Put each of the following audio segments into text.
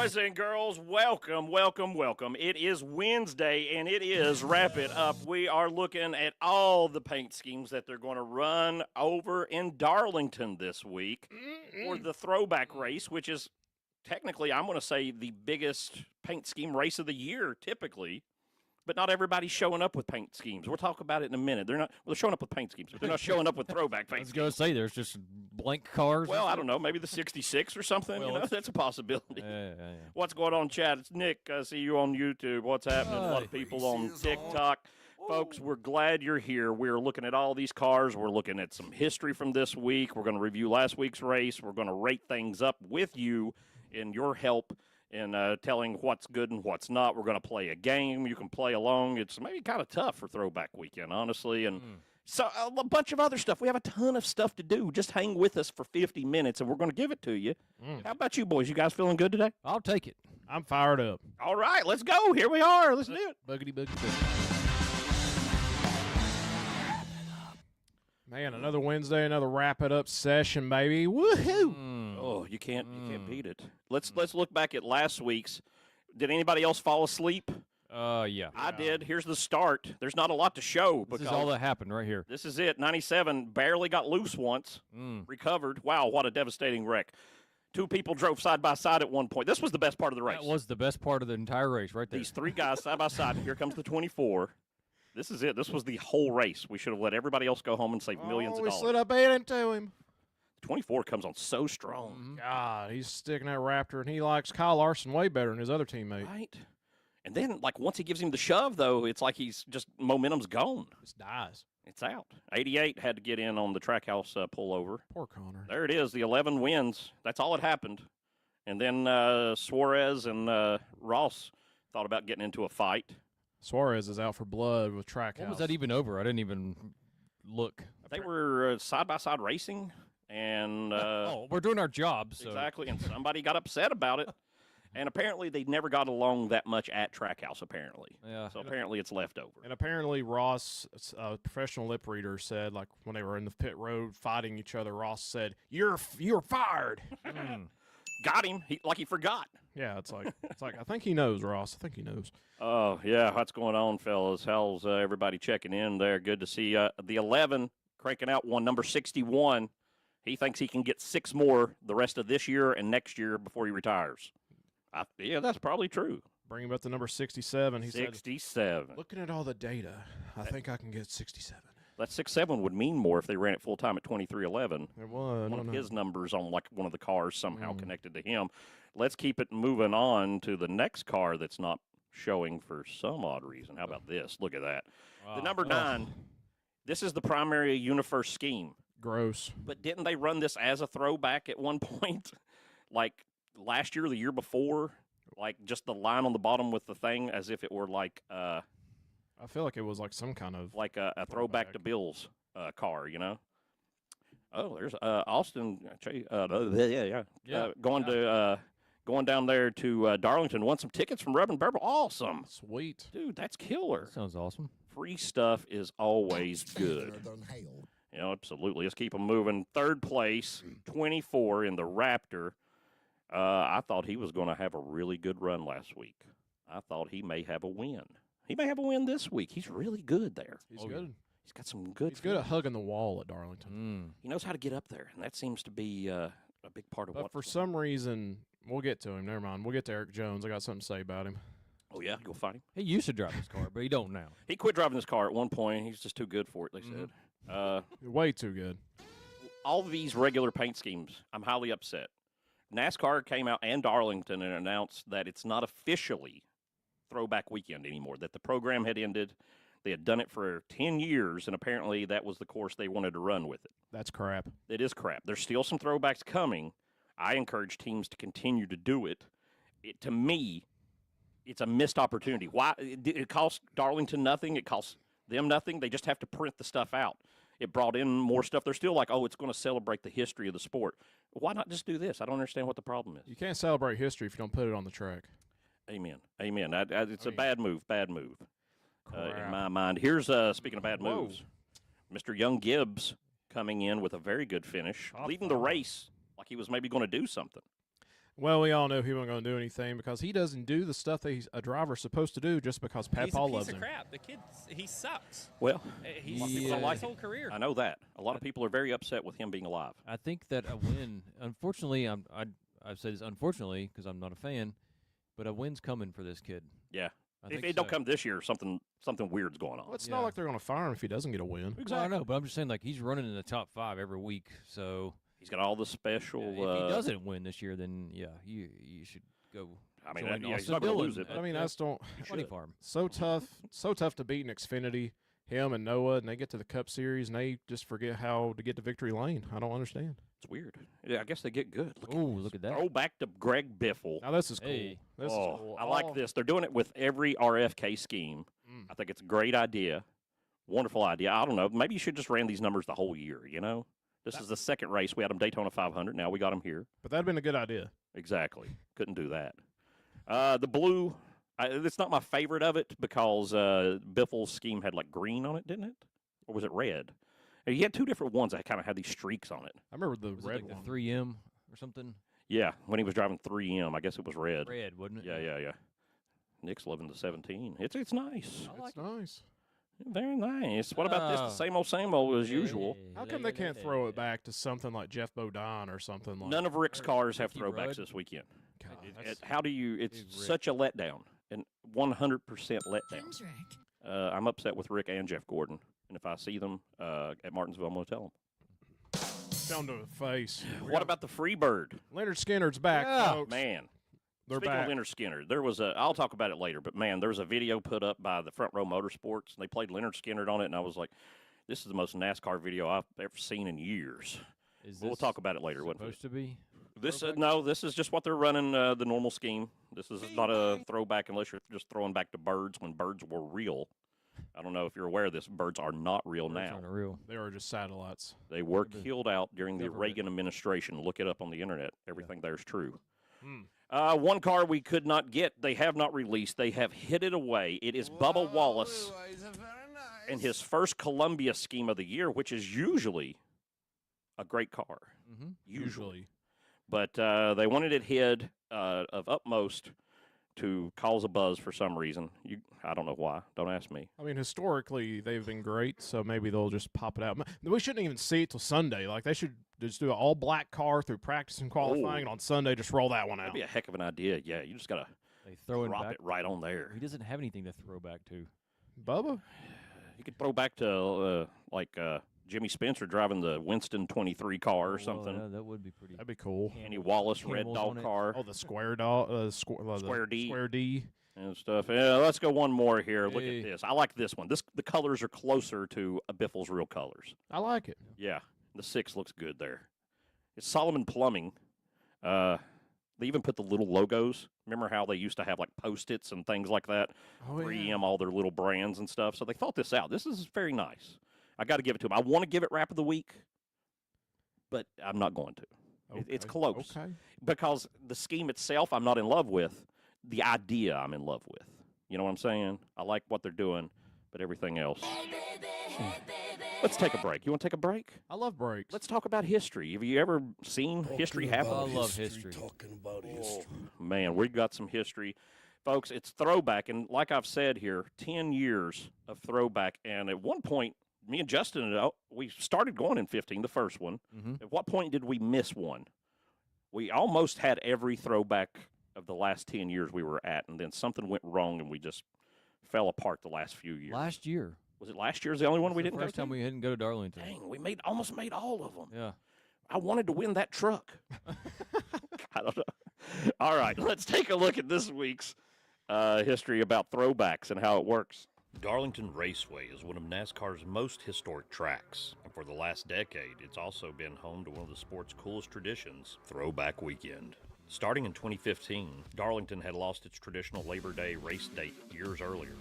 boys and girls, welcome, welcome, welcome. It is Wednesday, and it is Wrap It Up. We are looking at all the paint schemes that they're going to run over in Darlington this week for the throwback race, which is technically, I'm going to say, the biggest paint scheme race of the year, typically. But not everybody's showing up with paint schemes. We'll talk about it in a minute. They're showing up with paint schemes, but they're not showing up with throwback paint schemes. I was going to say, there's just blank cars. Well, I don't know. Maybe the 66 or something. Well, that's a possibility. Yeah. What's going on, Chad? It's Nick. I see you on YouTube. What's happening? A lot of people on TikTok. Folks, we're glad you're here. We're looking at all these cars. We're looking at some history from this week. We're going to review last week's race. We're going to rate things up with you and your help in telling what's good and what's not. We're going to play a game. You can play along. It's maybe kind of tough for throwback weekend, honestly, and so a bunch of other stuff. We have a ton of stuff to do. Just hang with us for 50 minutes, and we're going to give it to you. How about you boys? You guys feeling good today? I'll take it. I'm fired up. All right, let's go. Here we are. Let's do it. Boogity. Man, another Wednesday, another wrap it up session, baby. Woohoo! Oh, you can't beat it. Let's look back at last week's. Did anybody else fall asleep? Yeah. I did. Here's the start. There's not a lot to show. This is all that happened right here. This is it. 97 barely got loose once. Recovered. Wow, what a devastating wreck. Two people drove side by side at one point. This was the best part of the race. That was the best part of the entire race right there. These three guys side by side. Here comes the 24. This is it. This was the whole race. We should have let everybody else go home and save millions of We dollars. slid up into him. 24 comes on so strong. God, he's sticking that Raptor, and he likes Kyle Larson way better than his other teammate. Right? And then, once he gives him the shove, though, it's like he's just, momentum's gone. Just dies. It's out. 88 had to get in on the Trackhouse pullover. Poor Connor. There it is, the 11 wins. That's all that happened. And then Suarez and Ross thought about getting into a fight. Suarez is out for blood with Trackhouse. What was that even over? I didn't even look. They were side-by-side racing, and we're doing our job. So. exactly, and somebody got upset about it. And apparently they never got along that much at Trackhouse, apparently. Yeah. So apparently it's left over. And apparently Ross, a professional lip reader, said, when they were in the pit road fighting each other, Ross said, "You're fired." Got him. He forgot. Yeah, it's like I think he knows, Ross. I think he knows. Oh, yeah. What's going on, fellas? How's everybody checking in there? Good to see the 11 cranking out one, number 61. He thinks he can get 6 more the rest of this year and next year before he retires. Yeah, that's probably true. Bring him up to number 67. He 67. said, looking at all the data, I think I can get 67. That 6.7 would mean more if they ran it full time at 23.11. It would. One of his numbers on one of the cars somehow connected to him. Let's keep it moving on to the next car that's not showing for some odd reason. How about this? Look at that. Wow. The number 9. This is the primary Universe scheme. Gross. But didn't they run this as a throwback at one point? Like last year or the year before? Like just the line on the bottom with the thing as if it were like I feel like it was like some kind of like a throwback to Bill's car, you know? Oh, there's Austin. Going down there to Darlington. Won some tickets from Rub and Burble. Awesome. Sweet. Dude, that's killer. That sounds awesome. Free stuff is always good. Yeah, absolutely. Let's keep them moving. Third place, 24 in the Raptor. I thought he was going to have a really good run last week. I thought he may have a win. He may have a win this week. He's really good there. He's good. He's got some good. He's good at hugging the wall at Darlington. He knows how to get up there, and that seems to be a big part of But what. for some reason, we'll get to him. Never mind. We'll get to Eric Jones. I got something to say about him. Oh yeah, go fight him. He used to drive this car, but he don't now. He quit driving this car at one point. He's just too good for it. They said. Way too good. All of these regular paint schemes, I'm highly upset. NASCAR came out and Darlington and announced that it's not officially throwback weekend anymore, that the program had ended. They had done it for 10 years, and apparently that was the course they wanted to run with it. That's crap. It is crap. There's still some throwbacks coming. I encourage teams to continue to do it. To me, it's a missed opportunity. Why? It costs Darlington nothing. It costs them nothing. They just have to print the stuff out. It brought in more stuff. They're still like, oh, it's going to celebrate the history of the sport. Why not just do this? I don't understand what the problem is. You can't celebrate history if you don't put it on the track. Amen. Amen. It's a bad move. Bad move. In my mind. Here's, speaking of bad moves, Mr. Young Gibbs coming in with a very good finish, leading the race like he was maybe going to do something. Well, we all know he wasn't going to do anything because he doesn't do the stuff that a driver's supposed to do just because He's Papa a piece loves of him. crap. The kid, he sucks. Well, He's people don't his like whole career. I know that. A lot of people are very upset with him being alive. I think that a win, unfortunately, I've said this unfortunately because I'm not a fan, but a win's coming for this kid. Yeah. I If think it don't so. come this year, something weird's going on. Well, it's Yeah. not like they're going to fire him if he doesn't get a win. Well, I know, but I'm just saying, like, he's running in the top 5 every week. So He's got all the special. if he doesn't win this year, then yeah, you should go. I mean, join yeah, he's Austin not going to Dillon lose it. at- I mean, at I just don't. Funny Farm. So tough to beat in Xfinity. Him and Noah, and they get to the Cup Series, and they just forget how to get to victory lane. I don't understand. It's weird. Yeah, I guess they get good. Oh, look at that. Throw back to Greg Biffle. Now this is cool. Hey. This Oh, is cool. I like this. They're doing it with every RFK scheme. I think it's a great idea. Wonderful idea. I don't know. Maybe you should just ran these numbers the whole year, you know? This is the second race. We had them Daytona 500. Now we got them here. But that'd been a good idea. Exactly. Couldn't do that. The blue, it's not my favorite of it because Biffle's scheme had like green on it, didn't it? Or was it red? He had two different ones that kind of had these streaks on it. I remember the Was it red like one. the 3M or something? Yeah, when he was driving 3M, I guess it was red. Red, wasn't it? Yeah. Nick's 11 to 17. It's nice. I like It's nice. Very nice. What about this? The same old as usual. How come they can't throw it back to something like Jeff Bodine or something like? None of Rick's cars have Ricky throwbacks Rudd? this weekend. God, It- that's- How do you? It's Dude, Rick. such a letdown, and 100% letdown. Kendrick. I'm upset with Rick and Jeff Gordon, and if I see them at Martinsville, I'm going to tell them. Down to the face. What about the Freebird? Leonard Skinner's back, Yeah. folks. Man, They're speaking back. of Leonard Skinner, there was I'll talk about it later, but man, there was a video put up by the Front Row Motorsports, and they played Leonard Skinner on it, and I was like, this is the most NASCAR video I've ever seen in years. Is We'll this talk about it later. Wasn't it? supposed to be? This throwback? no, this is just what they're running the normal scheme. This is not a throwback unless you're just throwing back to birds when birds were real. I don't know if you're aware of this. Birds are not real Birds now. aren't real. They are just satellites. They were They've been killed out during the government. Reagan administration. Look it up on the internet. Everything there's true. Hmm. One car we could not get. They have not released. They have hid it away. It is Bubba Wallace and his first Columbia scheme of the year, which is usually a great car. Mm-hmm. Usually. But they wanted it hid of utmost to cause a buzz for some reason. I don't know why. Don't ask me. I mean, historically, they've been great, so maybe they'll just pop it out. We shouldn't even see it till Sunday. Like, they should just do an all-black car through practice and qualifying, and on Sunday, just roll that one out. That'd be a heck of an idea. Yeah, you just got to They throw it drop back. it right on there. He doesn't have anything to throw back to. Bubba? You could throw back to Jimmy Spencer driving the Winston 23 car or Well, something. yeah, that would be pretty. That'd be cool. Andy Wallace Red Camels on Dog it. car Oh, the square dog, Square D. Square D. and stuff. Yeah, let's go one more here. Look Hey. at this. I like this one. The colors are closer to a Biffle's real colors. I like it. Yeah, the 6 looks good there. It's Solomon Plumbing. They even put the little logos. Remember how they used to have like Post-its and things like that? Oh, 3M, all their little brands and stuff. So they thought this out. This is very nice. I got to give it to them. I want to give it Wrap of the Week, but I'm not going to. It's Okay. close. Okay. Because the scheme itself I'm not in love with. The idea I'm in love with. You know what I'm saying? I like what they're doing, but everything else. Let's take a break. You want to take a break? I love breaks. Let's talk about history. Have you ever seen history happen? I love history. Talking about history. Man, we've got some history. Folks, it's throwback. And like I've said here, 10 years of throwback. And at one point, me and Justin, we started going in 15, the first one. Mm-hmm. At what point did we miss one? We almost had every throwback of the last 10 years we were at. And then something went wrong and we just fell apart the last few years. Last year. Was it last year's the only one we the didn't first go time to? we didn't go to Darlington. Dang, we almost made all of them. Yeah. I wanted to win that truck. I don't know. All right, let's take a look at this week's history about throwbacks and how it works. Darlington Raceway is one of NASCAR's most historic tracks. And for the last decade, it's also been home to one of the sport's coolest traditions, Throwback Weekend. Starting in 2015, Darlington had lost its traditional Labor Day race date years earlier,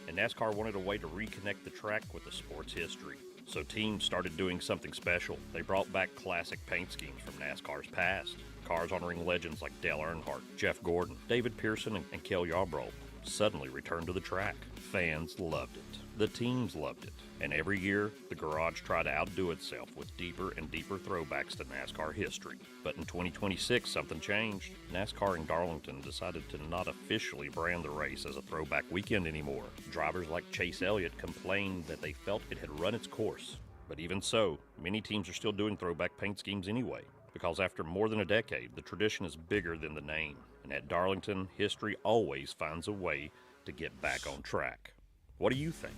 and NASCAR wanted a way to reconnect the track with the sport's history. So teams started doing something special. They brought back classic paint schemes from NASCAR's past. Cars honoring legends like Dale Earnhardt, Jeff Gordon, David Pearson, and Kel Yarbrough. suddenly returned to the track. Fans loved it. The teams loved it. And every year, the garage tried to outdo itself with deeper and deeper throwbacks to NASCAR history. But in 2026, something changed. NASCAR in Darlington decided to not officially brand the race as a throwback weekend anymore. Drivers like Chase Elliott complained that they felt it had run its course. But even so, many teams are still doing throwback paint schemes anyway, because after more than a decade, the tradition is bigger than the name. And at Darlington, history always finds a way to get back on track. What do you think?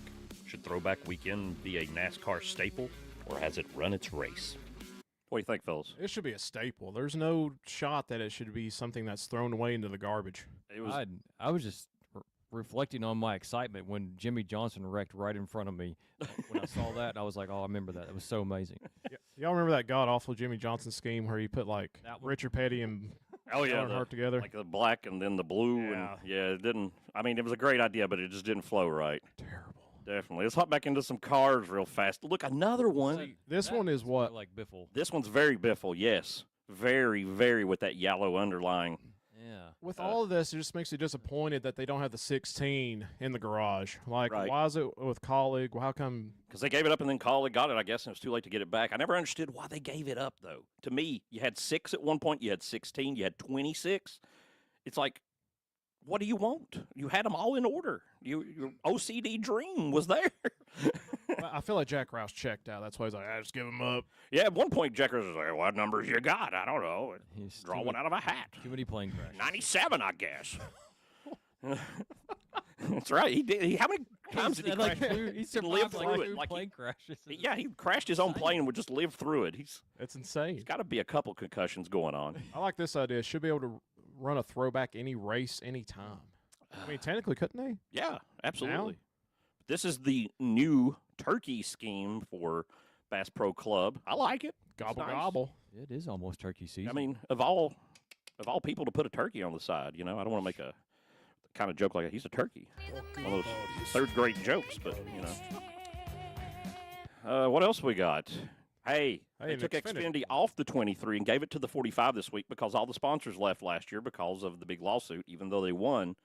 Should Throwback Weekend be a NASCAR staple, or has it run its race? What do you think, fellas? It should be a staple. There's no shot that it should be something that's thrown away into the garbage. It was I was just reflecting on my excitement when Jimmy Johnson wrecked right in front of me. When I saw that, I was like, oh, I remember that. It was so amazing. Y'all remember that god-awful Jimmy Johnson scheme where he put, like, That one- Richard Petty and oh yeah, Earnhardt together? like the black and then the blue, Yeah. and yeah, it didn't. I mean, it was a great idea, but it just didn't flow right. Terrible. Definitely. Let's hop back into some cars real fast. Look, another one. See, This that one is what? like Biffle. This one's very Biffle, yes, very, very with that yellow underlying. Yeah. With all of this, it just makes me disappointed that they don't have the 16 in the garage. Like, Right. why is it with Colleague? How come? Because they gave it up and then Colleague got it, I guess, and it was too late to get it back. I never understood why they gave it up, though. To me, you had 6 at one point, you had 16, you had 26. It's like, what do you want? You had them all in order. Your OCD dream was there. Well, I feel like Jack Rouse checked out. That's why he's like, I just give him up. Yeah, at one point, Jackers was like, what numbers you got? I don't know. He's Draw too one many- out of a hat. Too many plane crashes. 97, I guess. That's right. He did. How many times did he like, crash? he lived survived through like it, 2 like he- plane crashes. Yeah, he crashed his own plane and would just live through it. He's It's insane. got to be a couple concussions going on. I like this idea. Should be able to run a throwback any race, any time. I mean, technically, couldn't they? Yeah, absolutely. This is the new turkey scheme for Bass Pro Club. I like it. It's Gobble nice. gobble. It is almost turkey season. I mean, of all people to put a turkey on the side, you know, I don't want to make a kind of joke like he's a turkey. One of those third grade jokes, but you know. What else we got? Hey, they an took Xfinity. Xfinity off the 23 and gave it to the 45 this week because all the sponsors left last year because of the big lawsuit. Even though they won,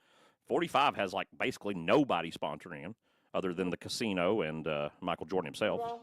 45 has like basically nobody sponsoring him other than the casino and Michael Jordan himself.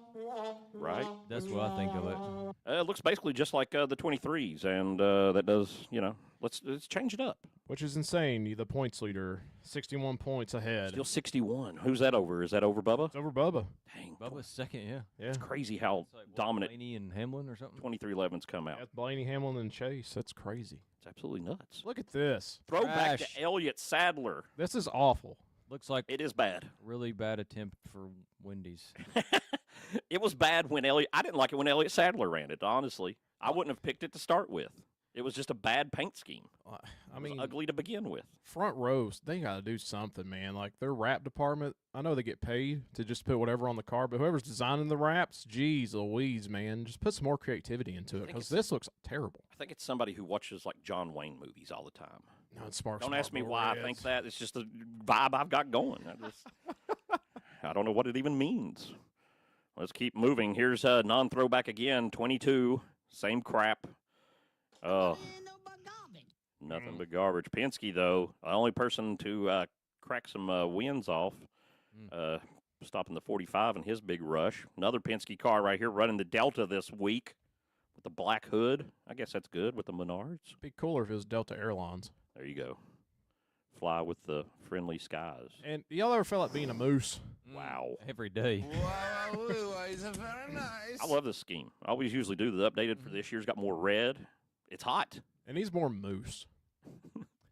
Right? That's what I think of it. It looks basically just like the 23s, and that does, you know, let's change it up. Which is insane. The points leader, 61 points ahead. Still 61. Who's that over? Is that over Bubba? It's over Bubba. Dang, Bubba's second, yeah. Yeah. it's crazy how It's like, what, dominant Blaney and Hamlin or something. 2311's come out. That's Blaney, Hamlin, and Chase. That's crazy. It's absolutely nuts. Look at this. Throwback Trash. to Elliott Sadler. This is awful. Looks like It is bad. really bad attempt for Wendy's. It was bad when Elliott. I didn't like it when Elliott Sadler ran it. Honestly, I wouldn't have picked it to start with. It was just a bad paint scheme. I It mean, was ugly to begin with. front rows, they got to do something, man. Like their wrap department, I know they get paid to just put whatever on the car, but whoever's designing the wraps, geez Louise, man, just put some more creativity into it think because it's- this looks terrible. I think it's somebody who watches like John Wayne movies all the time. No, it's smart. Don't ask me why I think that. It's just the vibe I've got going. I don't know what it even means. Let's keep moving. Here's a non-throwback again, 22. Same crap. Oh, nothing but garbage. Penske, though, the only person to crack some wins off, stopping the 45 in his big rush. Another Penske car right here running the Delta this week with the black hood. I guess that's good with the Menards. Be cooler if it was Delta Airlines. There you go. Fly with the friendly skies. And y'all ever felt like being a moose? Wow. Every day. I love this scheme. I always usually do the updated for this year's got more red. It's hot. And he's more moose.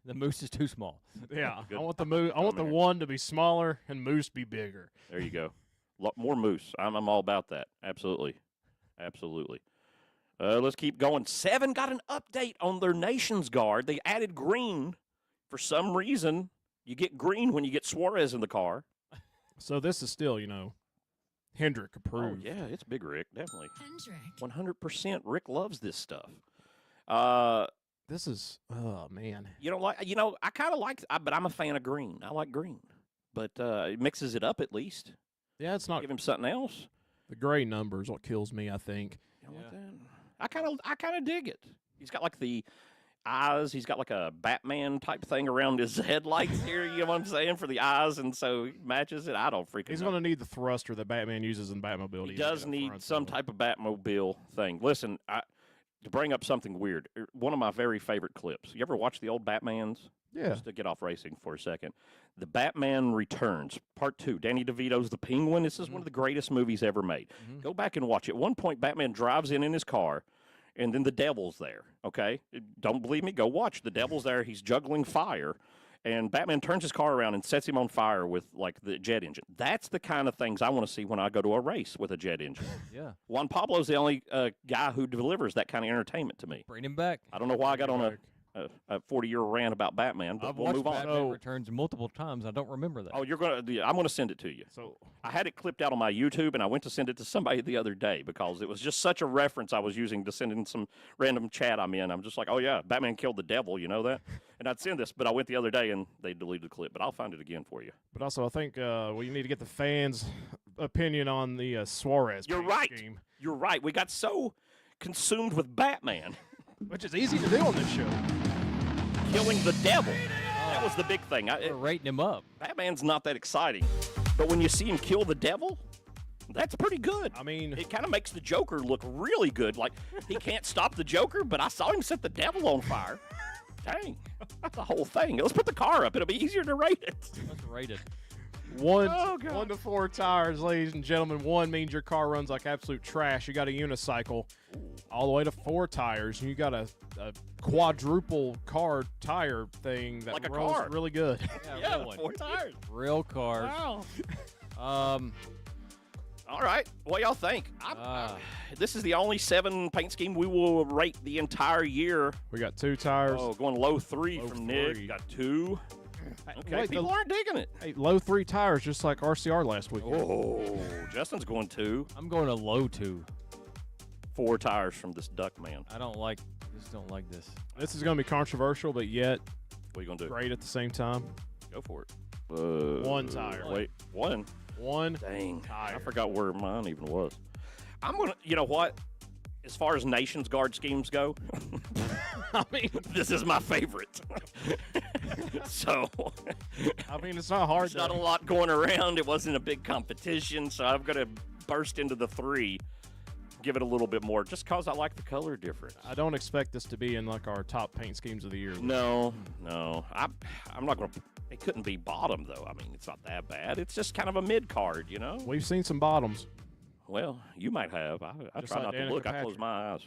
The moose is too small. Yeah, Good I want the moose. I want the comment. one to be smaller and moose be bigger. There you go. More moose. I'm all about that. Absolutely. Absolutely. Let's keep going. 7 got an update on their Nations Guard. They added green. For some reason, you get green when you get Suarez in the car. So this is still, Hendrick Oh, approved. yeah, it's Big Rick. Definitely. Hendrick. 100% Rick loves this stuff. This is, oh man. I kind of like, but I'm a fan of green. I like green. But it mixes it up at least. Yeah, it's not Give him something else. the gray numbers what kills me. I think. You know what then? I kind of dig it. He's got like the eyes. He's got like a Batman type thing around his headlights here. You know what I'm saying, for the eyes, and so he matches it. I don't freaking. He's know. going to need the thruster that Batman uses in Batmobile. He does need some type of Batmobile thing. Listen, to bring up something weird, one of my very favorite clips. You ever watch the old Batmans? Yeah. Just to get off racing for a second. The Batman Returns, Part 2. Danny DeVito's The Penguin. This is one of the greatest movies ever made. Go back and watch it. At one point, Batman drives in his car, and then the devil's there, okay? Don't believe me? Go watch. The devil's there. He's juggling fire, and Batman turns his car around and sets him on fire with, like, the jet engine. That's the kind of things I want to see when I go to a race with a jet engine. Yeah. Juan Pablo's the only guy who delivers that kind of entertainment to me. Bring him back. I don't know why I got on a 40-year rant about Batman, but I've we'll watched move on. Batman Returns multiple times. I don't remember that. Oh, I'm going to send it to you. So I had it clipped out on my YouTube, and I went to send it to somebody the other day because it was just such a reference I was using to send in some random chat I'm in. I'm just like, oh, yeah, Batman killed the devil, you know that? And I'd send this, but I went the other day, and they deleted the clip. But I'll find it again for you. But also, I think we need to get the fans' opinion on the Suarez You're paint right. scheme, You're right. We got so consumed with Batman which is easy to do on this show. killing the devil. That was the big thing. We're rating him up. Batman's not that exciting. But when you see him kill the devil, that's pretty good. I mean, It kind of makes the Joker look really good. Like, he can't stop the Joker, but I saw him set the devil on fire. Dang. That's the whole thing. Let's put the car up. It'll be easier to rate it. Let's rate it. one Oh, God. 1 to 4 tires, ladies and gentlemen. 1 means your car runs like absolute trash. You got a unicycle. All the way to 4 tires, and you got a quadruple car tire thing that Like a rolls car. really good. Yeah, real one. 4 tires. Real cars. Wow. All right. What y'all think? This is the only 7 paint scheme we will rate the entire year. We got 2 tires. Oh, going low 3 Low from Nick. 3. Got 2. Okay, Wait, people aren't digging it. Hey, low 3 tires, just like RCR last week. Oh, Justin's going 2. I'm going to low 2. 4 tires from this duck man. Just don't like this. This is going to be controversial, but yet What are you going to do? great at the same time. Go for it. 1 tire. Wait, 1? 1 Dang. tire. I forgot where mine even was. I'm going to, you know what? As far as Nations Guard schemes go, I mean, this is my favorite. So, it's not hard. there's not a lot going around. It wasn't a big competition, so I'm going to burst into the 3. Give it a little bit more, just because I like the color difference. I don't expect this to be in like our top paint schemes of the year. No. I'm not going to. It couldn't be bottom, though. I mean, it's not that bad. It's just kind of a mid card, you know? We've seen some bottoms. Well, you might have. I Just try like not to Danica look. I Patrick. close my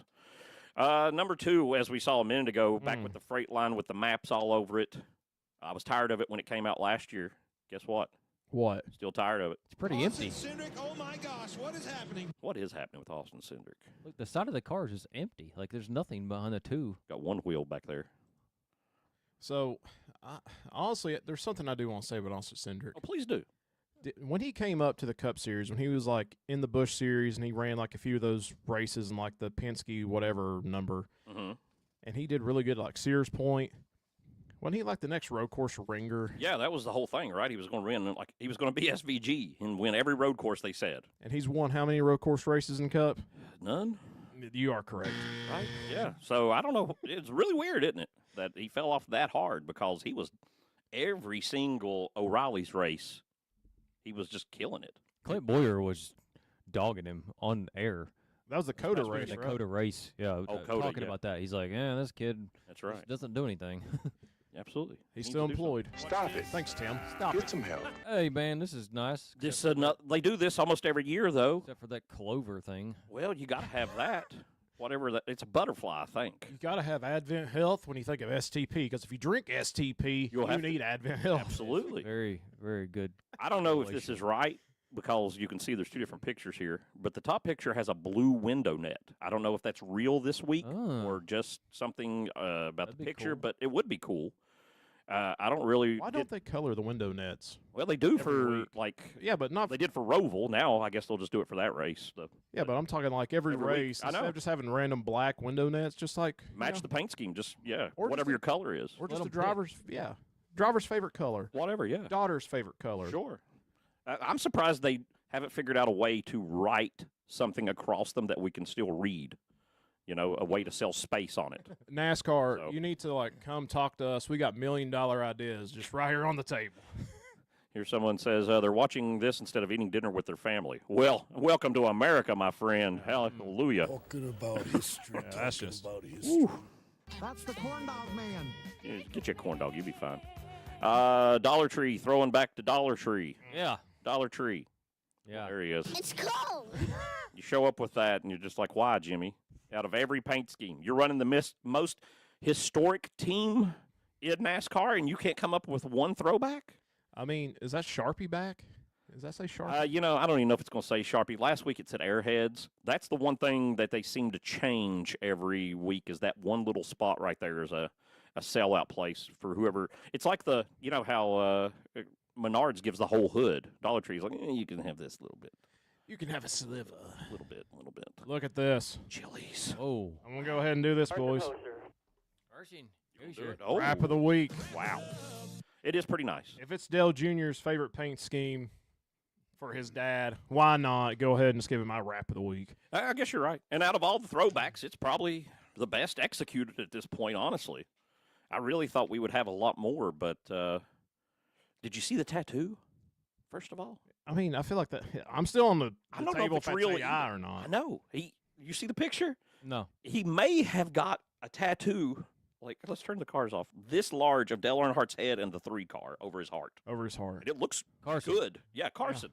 eyes. Number 2, as we saw a minute ago, back Mm. with the freight line with the maps all over it. I was tired of it when it came out last year. Guess what? What? Still tired of it. It's pretty empty. Cindric, oh my gosh, what is happening? What is happening with Austin Cindric? Look, the side of the car is just empty. Like there's nothing behind the 2. Got one wheel back there. So, honestly, there's something I do want to say about Austin Cindric. Oh, please do. When he came up to the Cup Series, when he was like in the Busch Series, and he ran like a few of those races in like the Penske whatever number, Mm-hmm. and he did really good at like Sears Point. Wasn't he like the next road course ringer? Yeah, that was the whole thing, right? He was going to win, like he was going to be SVG and win every road course. They said And he's won how many road course races in Cup? none, You are correct. right? Yeah. So I don't know. It's really weird, isn't it, that he fell off that hard because he was every single O'Reilly's race. He was just killing it. Clint Boyer was dogging him on air. That was the Coda That's race, The right? Coda race. Yeah, Coda, talking yeah. about that. He's like, yeah, this kid That's right. just doesn't do anything. Absolutely. He's Needs still to do employed. Stop it. Thanks, Tim. Stop Get it. some help. Hey, man, this is nice. something. They do this almost every year, though. Except for that clover thing. Well, you got to have that. Whatever that. It's a butterfly, I think. You got to have Advent Health when you think of STP, because if you drink STP, You'll you have to- need Advent Health. Absolutely. Very, very good. I don't know if this is right because you can see there's 2 different pictures here, but the top picture has a blue window net. I don't know if that's real this week Oh. or just something about That'd the be picture, cool. but it would be cool. I don't really. Why don't they color the window nets? Well, they do every for week? like Yeah, but not. they did for Roval. Now I guess they'll just do it for that race. Yeah, but I'm talking like every Every week. race. I Instead know. of just having random black window nets, just like Match the paint scheme. Just Or just whatever a- your color is. or Let just the 'em pick. driver's favorite color, Whatever. Yeah. daughter's favorite color. Sure. I'm surprised they haven't figured out a way to write something across them that we can still read. a way to sell space on it. NASCAR, So- you need to come talk to us. We got $1 million ideas just right here on the table. Here someone says they're watching this instead of eating dinner with their family. Well, welcome to America, my friend. Hallelujah. Talking about history. that's talking just- about history. That's the corn dog man. Yeah, get you a corn dog. You'll be fine. Dollar Tree, throwing back to Dollar Tree. Yeah. Dollar Tree. Yeah. There he is. It's cold. You show up with that, and you're just like, why, Jimmy? Out of every paint scheme, you're running the most historic team in NASCAR, and you can't come up with one throwback? I mean, is that Sharpie back? Does that say Sharpie? I don't even know if it's going to say Sharpie. Last week it said Airheads. That's the one thing that they seem to change every week is that one little spot right there is a sellout place for whoever. It's like how Menards gives the whole hood. Dollar Tree's like, you can have this a little bit. You can have a sliver. A little bit. Look at this. Chili's. Oh. I'm going to go ahead and do this, boys. Urshan, here's Do your it. Oh, Wrap of the week. wow. It is pretty nice. If it's Dale Jr.'s favorite paint scheme for his dad, why not go ahead and just give him my wrap of the week? I guess you're right. And out of all the throwbacks, it's probably the best executed at this point, honestly. I really thought we would have a lot more, but did you see the tattoo, first of all? I mean, I feel like that. I'm still on the I don't know table if it's that's real AI either. or not. I know. You see the picture? No. He may have got a tattoo, let's turn the cars off, this large of Dale Earnhardt's head and the 3 car over his heart. Over his heart. And it looks Carson. good. Yeah, Carson.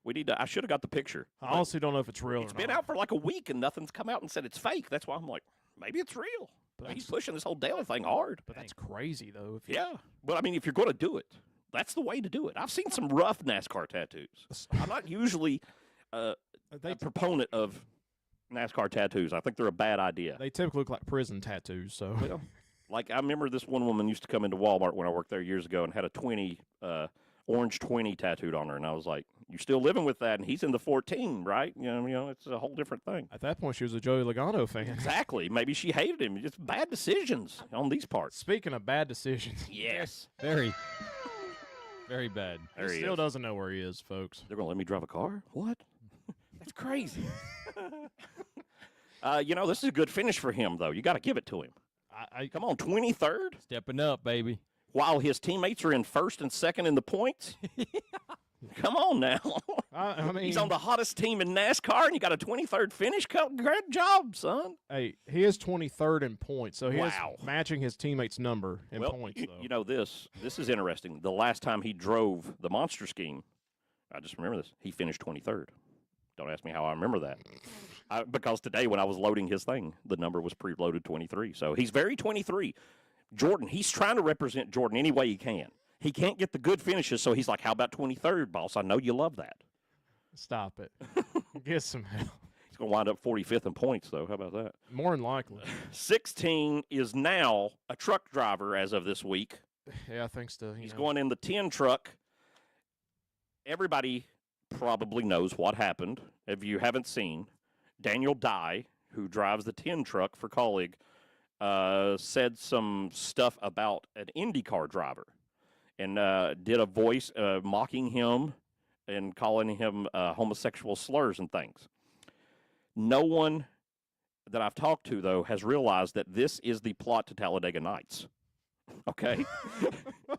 We need to, I should have got the picture. I honestly don't know if it's real It's or been not. out for like a week and nothing's come out and said it's fake. That's why I'm like, maybe it's real. But He's that's- pushing this whole Dale thing hard. But that's crazy, though. If you, Yeah. But I mean, if you're going to do it, that's the way to do it. I've seen some rough NASCAR tattoos. I'm not usually a proponent of NASCAR tattoos. I think they're a bad idea. They typically look like prison tattoos, so. Well, like I remember this one woman used to come into Walmart when I worked there years ago and had a orange 20 tattooed on her, and I was like, "You're still living with that?" And he's in the 14, right? You know, it's a whole different thing. At that point, she was a Joey Logano fan. Exactly. Maybe she hated him. Just bad decisions on these parts. Speaking of bad decisions, Yes. Very, very bad. There he he still is. doesn't know where he is, folks. They're gonna let me drive a car? What? That's crazy. This is a good finish for him, though. You got to give it to him. Come on, 23rd, Stepping up, baby. while his teammates are in first and second in the points. Come on now. I mean, He's on the hottest team in NASCAR, and you got a 23rd finish. Great job, son. hey, he is 23rd in points, so he Wow. is matching his teammate's number in points, though. This is interesting. The last time he drove the monster scheme, I just remember this, he finished 23rd. Don't ask me how I remember that. Because today when I was loading his thing, the number was preloaded 23. So he's very 23. Jordan, he's trying to represent Jordan any way he can. He can't get the good finishes, so he's like, how about 23rd, boss? I know you love that. Stop it. Get some help. He's going to wind up 45th in points, though. How about that? More than likely. 16 is now a truck driver as of this week. Yeah, thanks to He's going in the 10 truck. Everybody probably knows what happened. If you haven't seen, Daniel Dye, who drives the 10 truck for Colleague, said some stuff about an IndyCar driver and did a voice mocking him and calling him homosexual slurs and things. No one that I've talked to, though, has realized that this is the plot to Talladega Nights. Okay?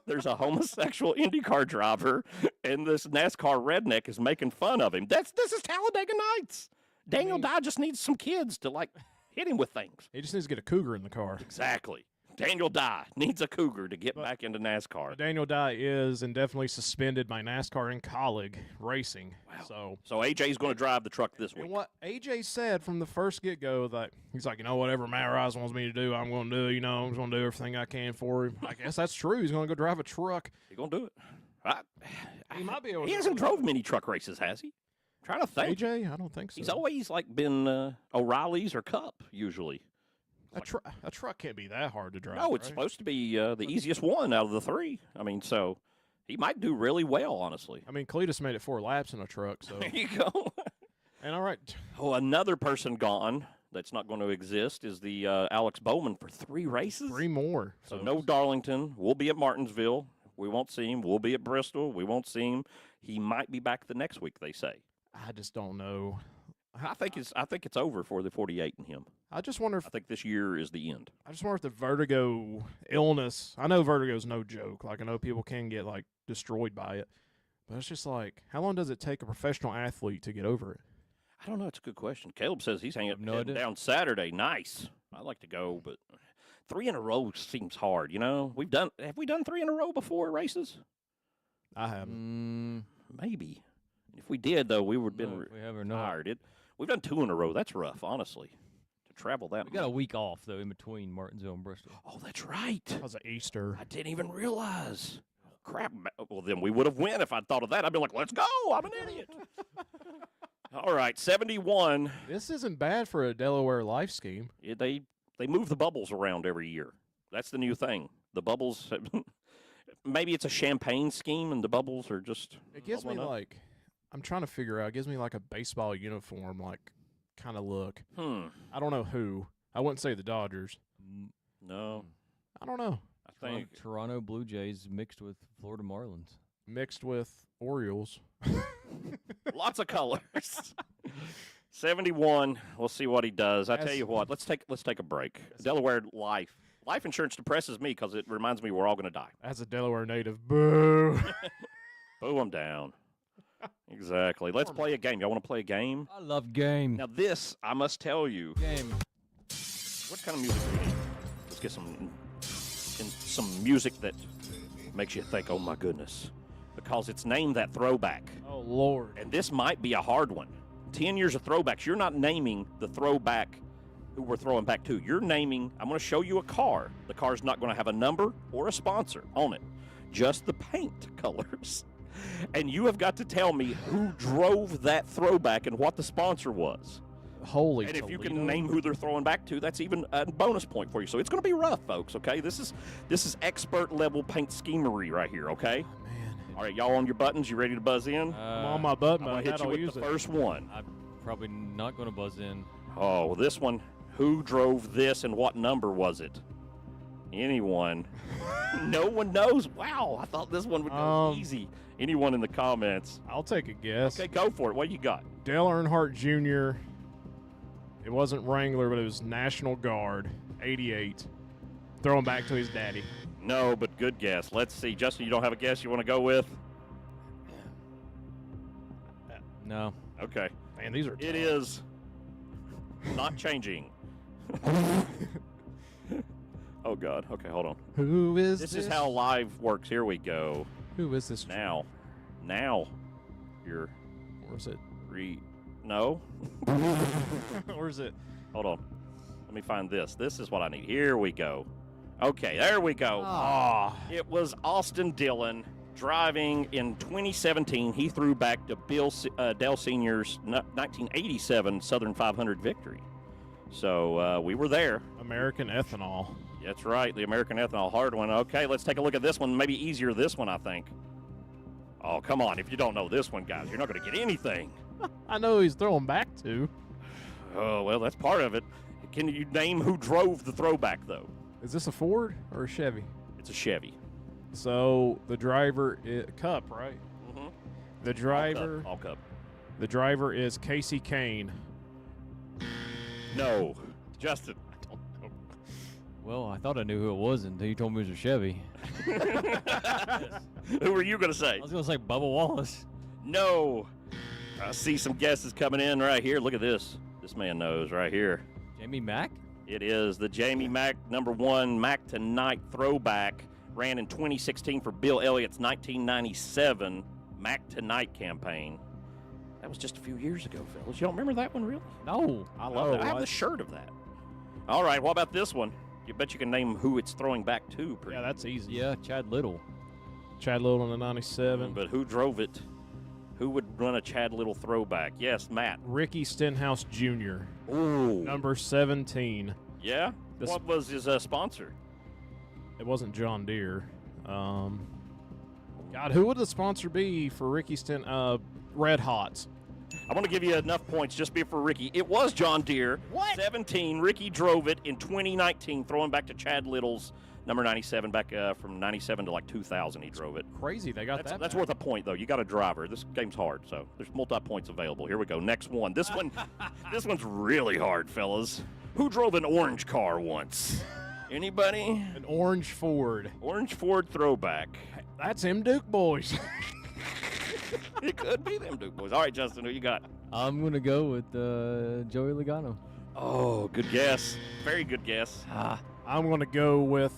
There's a homosexual IndyCar driver, and this NASCAR redneck is making fun of him. This is Talladega Nights. Daniel Dye just needs some kids to, hit him with things. He just needs to get a cougar in the car. Exactly. Daniel Dye needs a cougar to get back into NASCAR. Daniel Dye is indefinitely suspended by NASCAR and Colleague Racing. Wow. So AJ's going to drive the truck this week. And what AJ said from the first get-go, that he's like, whatever Matt Rice wants me to do, I'm going to do. I'm going to do everything I can for him. I guess that's true. He's going to go drive a truck. He's going to do it. He might be able to. He hasn't drove many truck races, has he? I'm trying to think. AJ, I don't think so. He's always been O'Reilly's or Cup usually. A truck can't be that hard to drive. No, it's right? supposed to be the easiest one out of the 3. I mean, so he might do really well, honestly. I mean, Cletus made it 4 laps in a truck, so. There you go. And all right. Oh, another person gone that's not going to exist is the Alex Bowman for 3 races. 3 more. So folks. no Darlington. We'll be at Martinsville. We won't see him. We'll be at Bristol. We won't see him. He might be back the next week, they say. I just don't know. I think it's over for the 48 and him. I just wonder if I think this year is the end. I just wonder if the vertigo illness. I know vertigo's no joke. Like I know people can get like destroyed by it, but it's just like how long does it take a professional athlete to get over it? I don't know. It's a good question. Caleb says he's hanging no idea. down Saturday. Nice. I'd like to go, but 3 in a row seems hard. You know, have we done 3 in a row before races? I haven't. Maybe. If we did, though, we would have been we have or not. tired. We've done 2 in a row. That's rough, honestly, to travel that We got a much. week off though in between Martinsville and Bristol. Oh, that's right. Because of Easter. I didn't even realize. Crap. Well, then we would have went if I'd thought of that. I'd been like, let's go. I'm an idiot. All right, 71. This isn't bad for a Delaware life scheme. They move the bubbles around every year. That's the new thing. The bubbles. Maybe it's a champagne scheme, and the bubbles are just. It gives me bubbling up. like I'm trying to figure out. It gives me like a baseball uniform like kind of look. I don't know who. I wouldn't say the Dodgers. No, I don't know. I think Toronto Blue Jays mixed with Florida Marlins. Mixed with Orioles. lots of colors. 71. We'll see what he does. I tell As- you what. Let's take a break. Delaware life insurance depresses me because it reminds me we're all going to die. As a Delaware native, boo. Boo 'em down. Exactly. Let's play a game. Y'all want to play a game? I love game. Now this, I must tell you. Game. What kind of music do we need? Let's get some music that makes you think, oh my goodness. Because it's named that throwback. Oh Lord. And this might be a hard one. 10 years of throwbacks. You're not naming the throwback who we're throwing back to. You're naming, I'm going to show you a car. The car's not going to have a number or a sponsor on it. Just the paint colors. And you have got to tell me who drove that throwback and what the sponsor was. Holy And if you Toledo. can name who they're throwing back to, that's even a bonus point for you. So it's going to be rough, folks, okay? This is expert level paint schemery right here, okay? Man. All right, y'all on your buttons, you ready to buzz in? I'm on my butt, I'm going man. to hit you I'll with use the it. first one. I'm probably not going to buzz in. Oh, well, this one, who drove this and what number was it? Anyone? No one knows? Wow, I thought this one would go easy. Anyone in the comments? I'll take a guess. Okay, go for it. What you got? Dale Earnhardt Jr. It wasn't Wrangler, but it was National Guard, 88. Throw him back to his daddy. No, but good guess. Let's see. Justin, you don't have a guess you want to go with? No. Okay. Man, these are It tough. is not changing. Oh, God. Okay, hold on. Who is This is how live works. Here we go. Who is this? Now, you're Where's it? no. Where's it? Hold on. Let me find this. This is what I need. Here we go. Okay, there we go. Ah. It was Austin Dillon driving in 2017. He threw back to Dale Sr.'s 1987 Southern 500 victory. So we were there. American Ethanol. That's right, the American Ethanol hard one. Okay, let's take a look at this one. Maybe easier this one, I think. Oh, come on. If you don't know this one, guys, you're not going to get anything. I know who he's throwing back to. Oh, well, that's part of it. Can you name who drove the throwback, though? Is this a Ford or a Chevy? It's a Chevy. So the driver Cup, right? Mm-hmm. The driver. All cup. The driver is Casey Kane. No. Justin. Well, I thought I knew who it was until you told me it was a Chevy. Who were you going to say? I was going to say Bubba Wallace. No. I see some guesses coming in right here. Look at this. This man knows right here. Jamie Mack? It is the Jamie Mack #1 Mack Tonight throwback. Ran in 2016 for Bill Elliott's 1997 Mack Tonight campaign. That was just a few years ago, fellas. You don't remember that one, really? No. I love that. I have the shirt of that. All right, what about this one? You bet you can name who it's throwing back to. Yeah, that's easy. Yeah, Chad Little. Chad Little in the 97. But who drove it? Who would run a Chad Little throwback? Yes, Matt. Ricky Stenhouse Jr. Ooh. Number 17. Yeah? This- What was his sponsor? It wasn't John Deere. God, who would the sponsor be for Ricky Red Hots? I'm going to give you enough points just be for Ricky. It was John Deere. What? 17. Ricky drove it in 2019, throwing back to Chad Little's Number 97 back from 97 to like 2000 he drove it. Crazy, they got that. That's back. worth a point, though. You got a driver. This game's hard, so there's multi-points available. Here we go. Next one. This one's really hard, fellas. Who drove an orange car once? Anybody? An orange Ford. Orange Ford throwback. That's him Duke boys. It could be them Duke boys. All right, Justin, who you got? I'm gonna go with Joey Logano. Oh, good guess. Very good guess. I'm going to go with,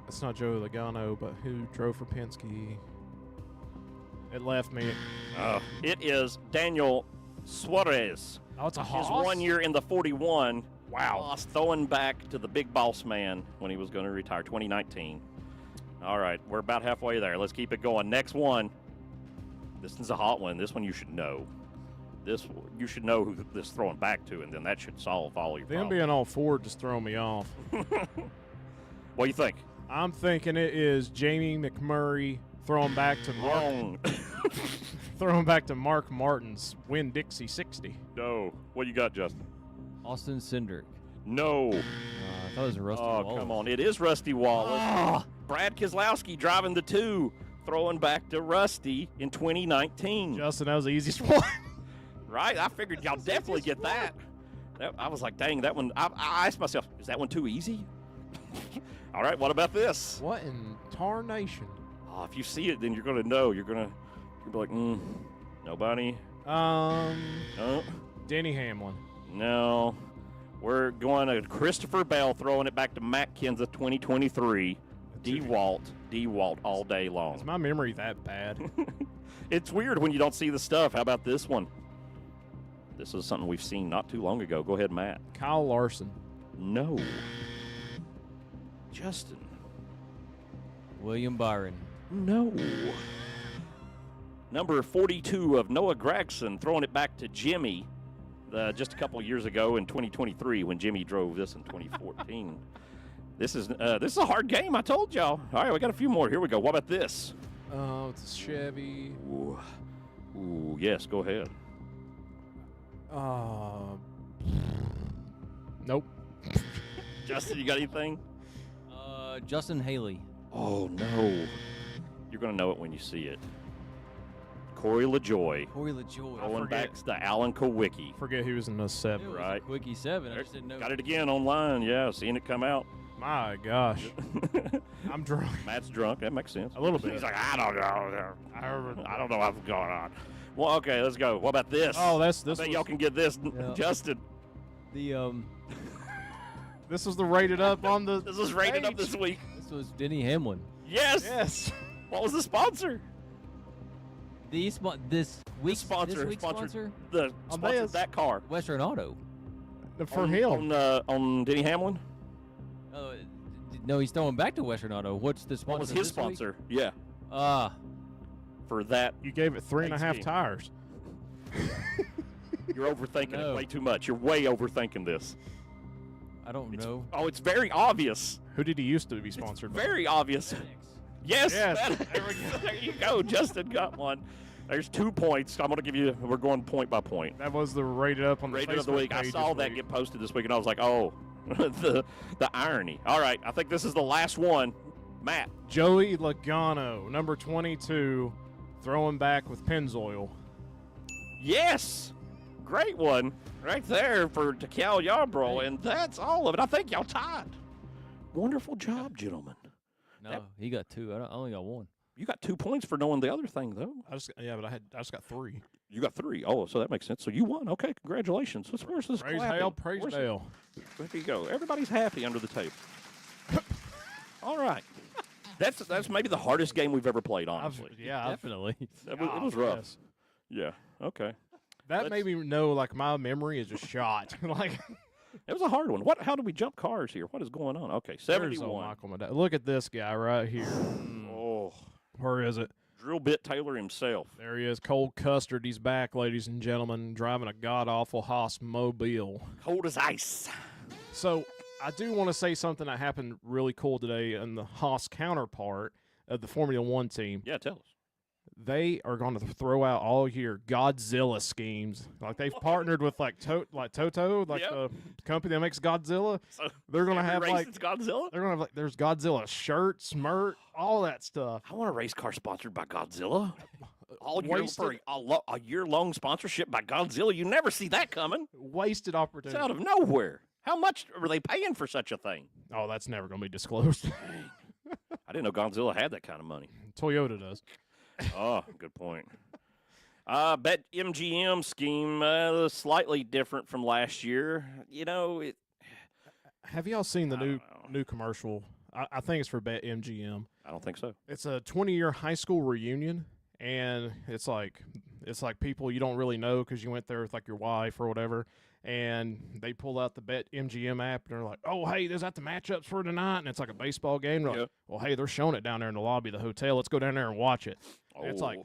it's not Joey Logano, but who drove for Penske? It left me. It is Daniel Suarez. Oh, it's a His Haas? 1 year in the 41. Wow. Haas throwing back to the big boss man when he was going to retire, 2019. All right, we're about halfway there. Let's keep it going. Next one. This is a hot one. This one you should know. You should know who this throwing back to, and then that should solve all your Them problems. being all Ford just throwing me off. What do you think? I'm thinking it is Jamie McMurray throwing back to Wrong. throwing back to Mark Martin's Win Dixie 60. No. What you got, Justin? Austin Cindric. No. I thought it was Rusty Oh, Wallace. come on. It is Rusty Wallace. Brad Keselowski driving the 2, throwing back to Rusty in 2019. Justin, that was the easiest one. Right? I figured y'all definitely get that. I was like, dang, that one. I asked myself, is that one too easy? All right, what about this? What in tarnation? Oh, if you see it, then you're going to know. You're going to be like, nobody? No. Denny Hamlin. No. We're going to Christopher Bell, throwing it back to Matt Kenseth 2023. DeWalt all day long. Is my memory that bad? It's weird when you don't see the stuff. How about this one? This is something we've seen not too long ago. Go ahead, Matt. Kyle Larson. No. Justin. William Byron. No. Number 42 of Noah Gragson, throwing it back to Jimmy just a couple years ago in 2023 when Jimmy drove this in 2014. This is a hard game, I told y'all. All right, we got a few more. Here we go. What about this? Oh, it's a Chevy. Ooh, yes, go ahead. Nope. Justin, you got anything? Justin Haley. Oh, no. You're going to know it when you see it. Corey LaJoy. Corey LaJoy. Going forget. back to Alan Kowicki. Forget he was in the It 7. was a Right. Quickie 7. I just didn't know. Got it again online. Yeah, seeing it come out. My gosh. I'm drunk. Matt's drunk. That makes sense. A little bit. He's like, I don't know. I don't know what's going on. Well, okay, let's go. What about this? Oh, I this bet y'all can get this. Yeah. Justin, The this was the rated up on the this was rated up page. this week. this was Denny Hamlin. Yes. Yes. What was the sponsor? This week's Sponsor. sponsor? The sponsor this. that car. Western Auto. For on, him. on Denny Hamlin. No, he's throwing back to Western Auto. What's the sponsor? What was his this week? sponsor? Yeah, for that. You gave it 3.5 team. tires. You're overthinking No. it way too much. You're way overthinking this. I don't know. Oh, it's very obvious. Who did he used to be sponsored by? Very obvious. Yes. Yes. There you go. Justin got one. There's 2 points. I'm going to give you, we're going point by point. That was the rated up on the Rated of the Facebook week. I page saw this that week. get posted this week, and I was like, oh, the irony. All right, I think this is the last one. Matt. Joey Logano, number 22, throwing back with Pennzoil. Yes. Great one right there for Cal Yarbrough, and that's all of it. I think y'all tied. Wonderful job, gentlemen. No, he got 2. I only got 1. You got 2 points for knowing the other thing, though. I just got 3. You got 3. Oh, so that makes sense. So you won. Okay, congratulations. Where's this Praise clapping? Hail, praise Where's Dale. There you go. Everybody's happy under the table. All right. That's maybe the hardest game we've ever played, honestly. Definitely. It was rough. Yeah. Okay. That made me know, like, my memory is just shot. Like, It was a hard one. How do we jump cars here? What is going on? Okay, there's 71. Michael Medina. Look at this guy right here. Oh, Where is it? Drill Bit Taylor himself. There he is. Cole Custard. He's back, ladies and gentlemen, driving a god-awful Haas Mobile. Cold as ice. So I do want to say something that happened really cool today in the Haas counterpart of the Formula One team. Yeah, tell us. they are going to throw out all your Godzilla schemes. Like they've partnered with like Toto, like Yep. the company that makes Godzilla. So They're going to every have race like it's Godzilla. they're going to have like there's Godzilla shirts, merch, all that stuff. I want a race car sponsored by Godzilla. All year Wasted- for a year-long sponsorship by Godzilla. You never see that coming. Wasted It's opportunity. out of nowhere. How much are they paying for such a thing? Oh, that's never going to be disclosed. I didn't know Godzilla had that kind of money. Toyota does. Oh, good point. Bet MGM scheme slightly different from last year. You know, Have y'all seen the I new don't know. new commercial? I think it's for Bet MGM. I don't think so. It's a 20-year high school reunion, and it's like people you don't really know because you went there with like your wife or whatever, and they pull out the Bet MGM app and they're like, "Oh, hey, is that the matchups for tonight?" And it's like a baseball game. They're like, Yep. "Well, hey, they're showing it down there in the lobby of the hotel. Let's go down there and watch it." It's like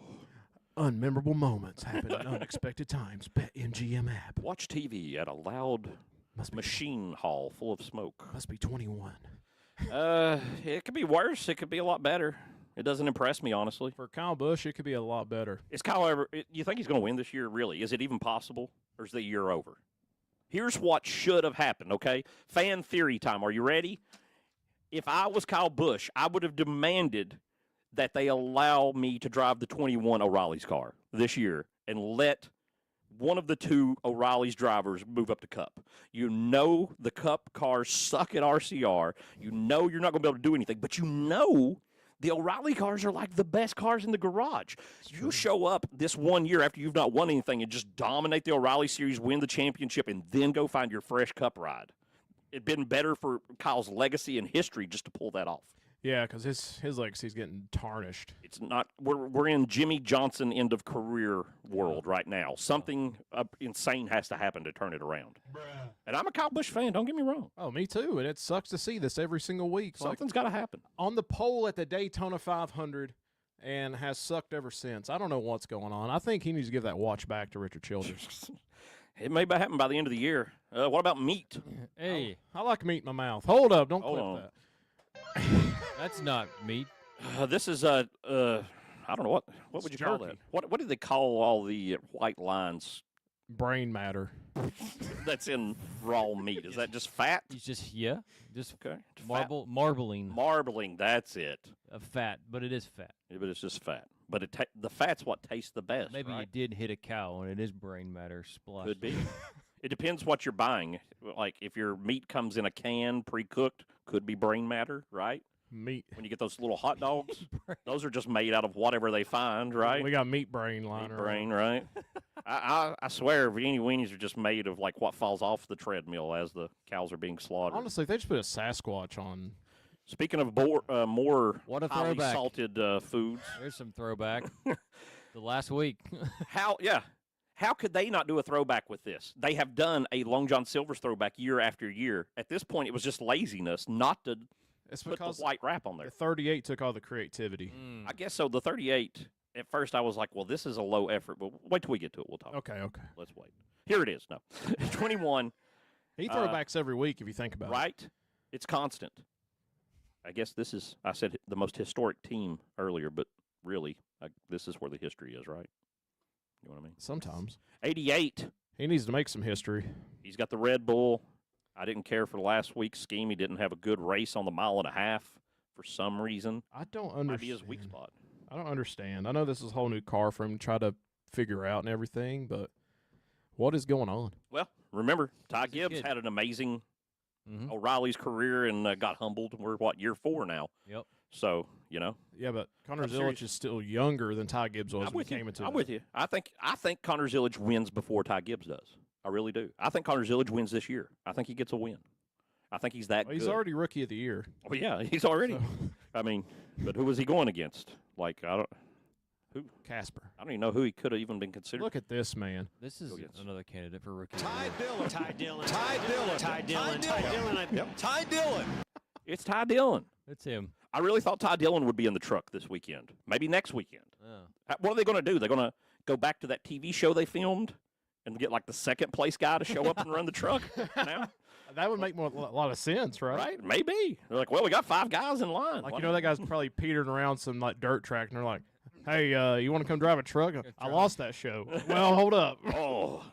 Oh. unmemorable moments happen at unexpected times. Bet MGM app Watch TV at a loud must be machine hall full of smoke. must be 21. It could be worse. It could be a lot better. It doesn't impress me, honestly. For Kyle Busch, it could be a lot better. Is Kyle ever? You think he's going to win this year? Really? Is it even possible, or is the year over? Here's what should have happened. Okay, fan theory time. Are you ready? If I was Kyle Busch, I would have demanded that they allow me to drive the 21 O'Reilly's car this year and let one of the two O'Reilly's drivers move up to Cup. You know the Cup cars suck at RCR. You know you're not going to be able to do anything, but you know the O'Reilly cars are like the best cars in the garage. You show up this 1 year after you've not won anything and just dominate the O'Reilly Series, win the championship, and then go find your fresh Cup ride. It'd been better for Kyle's legacy and history just to pull that off. Yeah, because his legacy's getting tarnished. It's not. We're in Jimmy Johnson end of career world right now. Something insane has to happen to turn it around. And I'm a Kyle Busch fan. Don't get me wrong. Oh, me too. And it sucks to see this every single week. Like, Something's got to happen. on the pole at the Daytona 500 and has sucked ever since. I don't know what's going on. I think he needs to give that watch back to Richard Childress. It may happen by the end of the year. What about meat? Hey, I like meat in my mouth. Hold up. Don't Hold clip on. that. that's not meat. This is I don't know what would you It's call jerky. that? What do they call all the white lines Brain matter. that's in raw meat? Is that just fat? It's just just Okay, marbling marbling. That's it. of fat, but it is fat. Yeah, but it's just fat. But the fat's what tastes the best. Maybe you right? did hit a cow and it is brain matter splashed. Could be. It depends what you're buying. Like if your meat comes in a can pre-cooked, could be brain matter, right? Meat. When you get those little hot dogs, those are just made out of whatever they find, right? We got meat brain lying Meat around. brain, right? I swear, Vienny weenies are just made of like what falls off the treadmill as the cows are being slaughtered. Honestly, they just put a Sasquatch on. Speaking of more What a highly throwback. salted foods, There's some throwback. The last week. how could they not do a throwback with this? They have done a Long John Silver's throwback year after year. At this point, it was just laziness not to It's put the because white wrap on the there. 38 took all the creativity. Mm. I guess so. The 38. At first, I was like, "Well, this is a low effort," but wait till we get to it. We'll talk. Okay. Let's wait. Here it is. No, 21. He throwbacks every week if you think about it. Right? It's constant. I guess this is. I said the most historic team earlier, but really, this is where the history is, right? You know what I mean? Sometimes. 88. He needs to make some history. He's got the Red Bull. I didn't care for last week's scheme. He didn't have a good race on the 1.5 miles for some reason. I don't understand. Might be his weak spot. I don't understand. I know this is a whole new car for him to try to figure out and everything, but what is going on? Well, remember, Ty He's a Gibbs kid. had an amazing Mhm. O'Reilly's career and got humbled. We're, year 4 now? Yep. So, you know. Yeah, but Connor I'm Zilic serious. is still younger than Ty Gibbs was I'm when with he you. came into I'm the- with you. I think Connor Zilic wins before Ty Gibbs does. I really do. I think Connor Zilic wins this year. I think he gets a win. I think he's that Well, he's good. already Rookie of the Year. Oh, yeah, he's already. So, I mean, but who was he going against? Like, I Casper. don't even know who he could have even been considered. Look at this, man. This is Go Gibbs. another candidate for rookie. of the Ty year. Dillon. Ty Dillon. Ty Dillon. Ty Dillon. Ty Dillon. Yep. Ty Dillon. It's Ty Dillon. It's him. I really thought Ty Dillon would be in the truck this weekend. Maybe next weekend. Oh. What are they going to do? They're going to go back to that TV show they filmed and get like the second place guy to show up and run the truck now? That would make a lot of sense, right? Right? Maybe. They're like, well, we got 5 guys in line. Like, Why you know, that guy's probably petering around some like dirt track, and they're like, Hey, you want to come drive a truck? I lost that show. Well, hold up. Oh,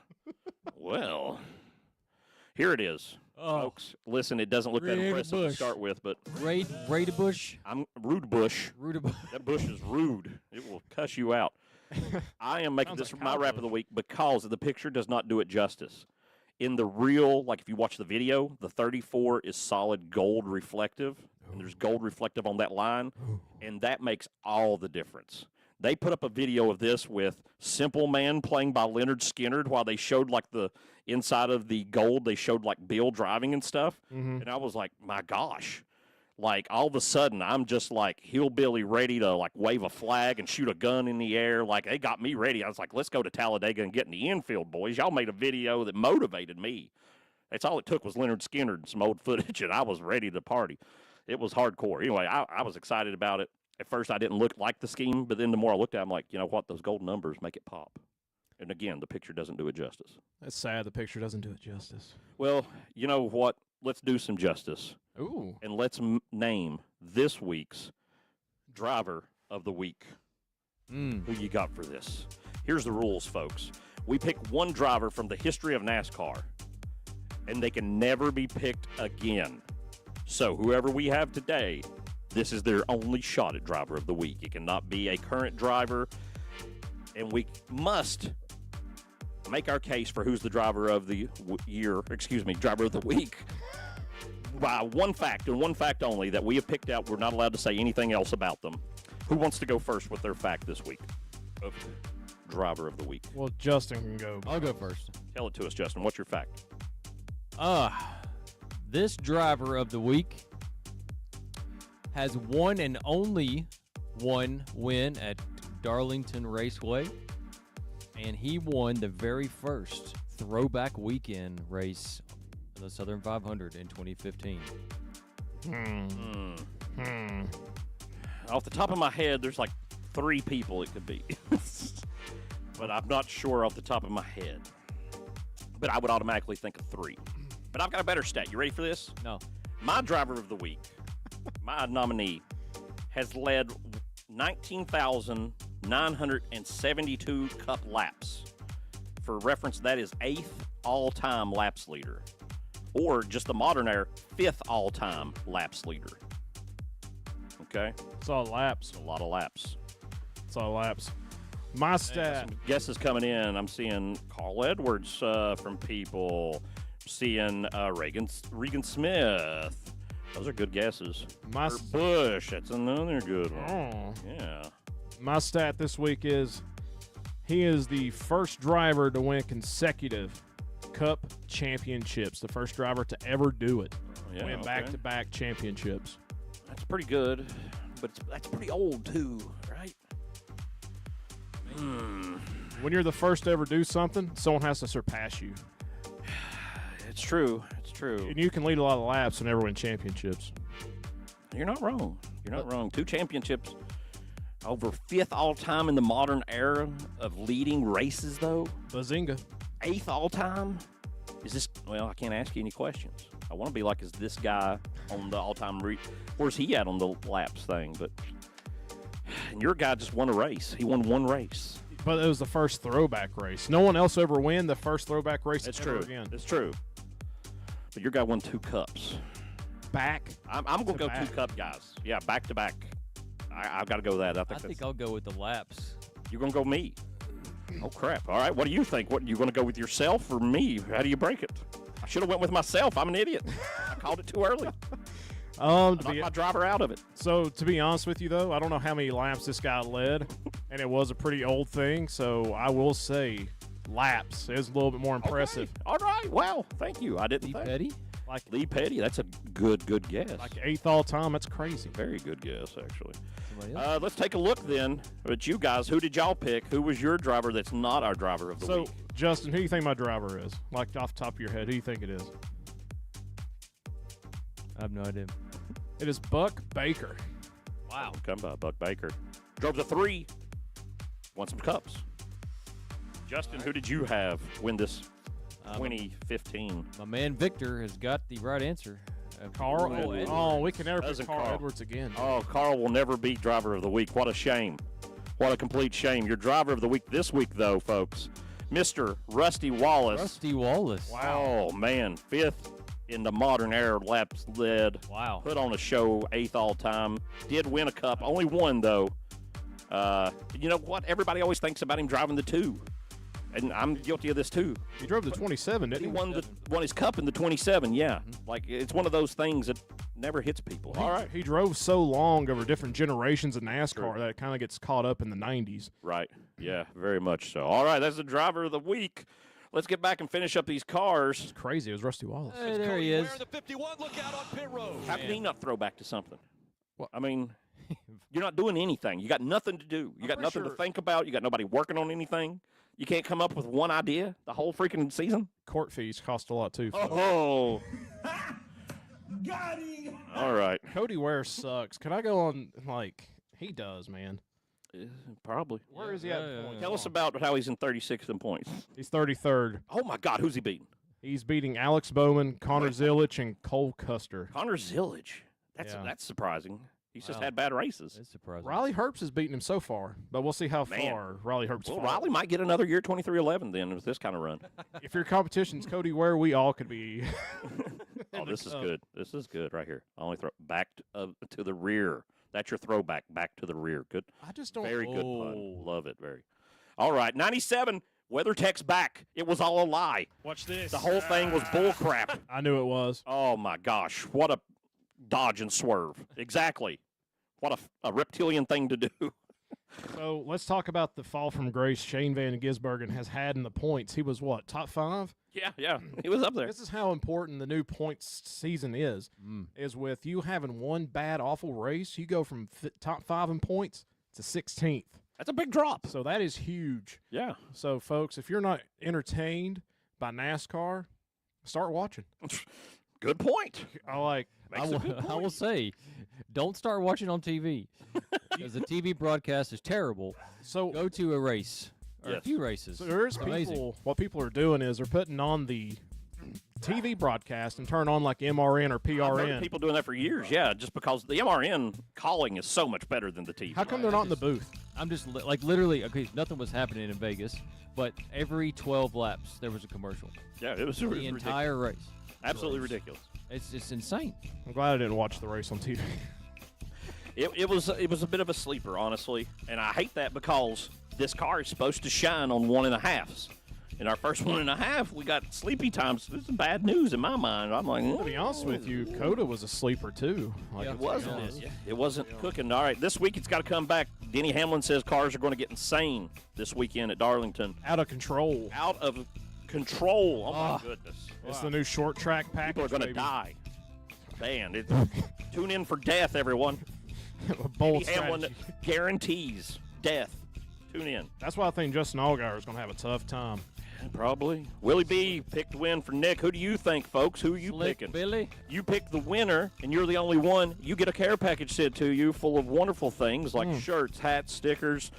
well, here it is, folks. Listen, it doesn't look that Red impressive to bush. start with, but Raider Bush. I'm rude bush. Bush. That bush is rude. It will cuss you out. I am making Sounds this like my cow wrap of bush. the week because the picture does not do it justice. In the real, like if you watch the video, the 34 is solid gold reflective, and there's gold reflective on that line, and that makes all the difference. They put up a video of this with Simple Man playing by Leonard Skinner while they showed like the inside of the gold. They showed like Bill driving and stuff, and I was like, my gosh. Like, all of a sudden, I'm just like hillbilly ready to like wave a flag and shoot a gun in the air. Like, they got me ready. I was like, let's go to Talladega and get in the infield, boys. Y'all made a video that motivated me. That's all it took was Leonard Skinner and some old footage, and I was ready to party. It was hardcore. Anyway, I was excited about it. At first, I didn't look like the scheme, but then the more I looked at it, I'm like, you know what? Those gold numbers make it pop. And again, the picture doesn't do it justice. That's sad. The picture doesn't do it justice. Well, you know what? Let's do some justice. Ooh. And let's name this week's driver of the week. Who you got for this? Here's the rules, folks. We pick one driver from the history of NASCAR, and they can never be picked again. So whoever we have today, this is their only shot at driver of the week. It cannot be a current driver, and we must make our case for who's the driver of the driver of the week. By one fact and one fact only that we have picked out. We're not allowed to say anything else about them. Who wants to go first with their fact this week of driver of the week? Well, Justin can go. I'll go first. Tell it to us, Justin. What's your fact? This driver of the week has one and only one win at Darlington Raceway, and he won the very first throwback weekend race of the Southern 500 in 2015. Off the top of my head, there's like 3 people it could be. But I'm not sure off the top of my head. But I would automatically think of 3. But I've got a better stat. You ready for this? No. My driver of the week, my nominee, has led 19,972 Cup laps. For reference, that is 8th all-time laps leader. Or just the modern era, 5th all-time laps leader. Okay? It's all laps. A lot of laps. It's all laps. My stat. Some guesses coming in. I'm seeing Carl Edwards from people. Seeing Regan Smith. Those are good guesses. Kurt Busch. That's another good one. Oh. Yeah. My stat this week is he is the first driver to win consecutive Cup championships. The first driver to ever do it. Yeah, Win back-to-back championships. That's pretty good, but that's pretty old too, right? When you're the first to ever do something, someone has to surpass you. It's true. It's true. And you can lead a lot of laps and never win championships. You're not wrong. You're not wrong. 2 championships. Over 5th all-time in the modern era of leading races, though. Bazinga. 8th all-time? Is this... Well, I can't ask you any questions. I want to be like, is this guy on the all-time... Where's he at on the laps thing? But... And your guy just won a race. He won 1 race. But it was the first throwback race. No one else ever win the first throwback race That's ever true. again. It's true. But your guy won 2 cups. Back. I'm going to go back. 2 cup guys. Yeah, back-to-back. I've got to go that. I think I'll go with the laps. You're going to go me. Oh, crap. All right. What do you think? What, you going to go with yourself or me? How do you break it? I should have went with myself. I'm an idiot. I called it too early. I knocked my driver out of it. So, to be honest with you, though, I don't know how many laps this guy led, and it was a pretty old thing, so I will say laps is a little bit more impressive. Okay. All right. Well, thank you. I didn't think. Petty? Like Lee Petty. That's a good guess. Like 8th all-time, that's crazy. Very good guess, actually. Somebody else? Let's take a look then at you guys. Who did y'all pick? Who was your driver that's not our driver of the So, week? Justin, who do you think my driver is? Like, off the top of your head, who do you think it is? I have no idea. It is Buck Baker. Wow. Come by Buck Baker. Drove the 3. Won some cups. Justin, who did you have win this 2015? My man Victor has got the right answer. Carl Edwards. Oh, we can never pick Doesn't Carl Carl. Edwards again. Oh, Carl will never beat driver of the week. What a shame. What a complete shame. Your driver of the week this week, though, folks, Mr. Rusty Wallace. Rusty Wallace. Wow. Oh, man. 5th in the modern era laps led. Wow. Put on a show, 8th all time. Did win a cup. Only one, though. You know what? Everybody always thinks about him driving the 2. And I'm guilty of this, too. He drove the 27, didn't He he? won his cup in the 27, yeah. Like, it's one of those things that never hits people. All right. He drove so long over different generations of NASCAR that it kind of gets caught up in the 90s. Right. Yeah, very much so. All right, that's the driver of the week. Let's get back and finish up these cars. It's crazy. It was Rusty Wallace. Hey, there he is. The 51, look out on pit road. How can he not throw back to something? Well- I mean, you're not doing anything. You got nothing to do. You got pretty nothing to sure- think about. You got nobody working on anything. You can't come up with one idea the whole freaking season? Court fees cost a lot, too. folks. Oh. All right. Cody Ware sucks. Can I go on, like, he does, man. Probably. Where is he at? Yeah, points? Tell us about how he's in 36th in points. He's 33rd. Oh, my God. Who's he beating? He's beating Alex Bowman, Connor Zillich, and Cole Custer. Connor Zillage. Yeah. That's surprising. He's just Wow. had bad races. It's surprising. Riley Herbst has beaten him so far, but we'll see how Man. far Riley Herbst Well, falls. Riley might get another year 23-11 then with this kind of run. If your competition's Cody Ware, we all could be. Oh, this is good. This is good right here. I only throw back to the rear. That's your throwback, back to the rear. Good. I just don't. Very good Oh. pun. Love it. Very. All right, 97. WeatherTech's back. It was all a lie. Watch this. The whole thing was bull crap. I knew it was. Oh, my gosh. What a dodge and swerve. Exactly. What a reptilian thing to do. So let's talk about the fall from grace Shane Van Gisbergen has had in the points. He was what, top 5? Yeah. He was up there. This is how important the new points season is. Is with you having one bad, awful race, you go from top 5 in points to 16th. That's a big drop. So that is huge. Yeah. So, folks, if you're not entertained by NASCAR, start watching. Good point. I like. I will say, don't start watching on TV because the TV broadcast is terrible. So, Go to a race or a Yes. few races. so there's It's amazing. people. What people are doing is they're putting on the TV broadcast and turn on like MRN or I've heard PRN. people doing that for years, yeah, just because the MRN calling is so much better than the TV. How come they're not in the booth? I'm just like literally okay. Nothing was happening in Vegas, but every 12 laps there was a commercial. Yeah, it was The ridiculous. entire race. Absolutely ridiculous. It's insane. I'm glad I didn't watch the race on TV. It was a bit of a sleeper, honestly, and I hate that because this car is supposed to shine on 1.5s. In our first 1.5, we got sleepy times. This is bad news in my mind. I'm like, To be honest with you, Coda was a sleeper too. Like, Yeah. it's- it wasn't. It wasn't cooking. All right, this week it's got to come back. Denny Hamlin says cars are going to get insane this weekend at Darlington. out of control. Out of control. Oh, my goodness. It's the new short track package. People are going to baby. die. Man, tune in for death, everyone. A bold Denny Hamlin strategy. guarantees death. Tune in. That's why I think Justin Allgaier is going to have a tough time. Probably. Willie B picked the win for Nick. Who do you think, folks? Who are you Slick picking? Billy. You pick the winner, and you're the only one. You get a care package sent to you full of wonderful things like shirts, hats, stickers,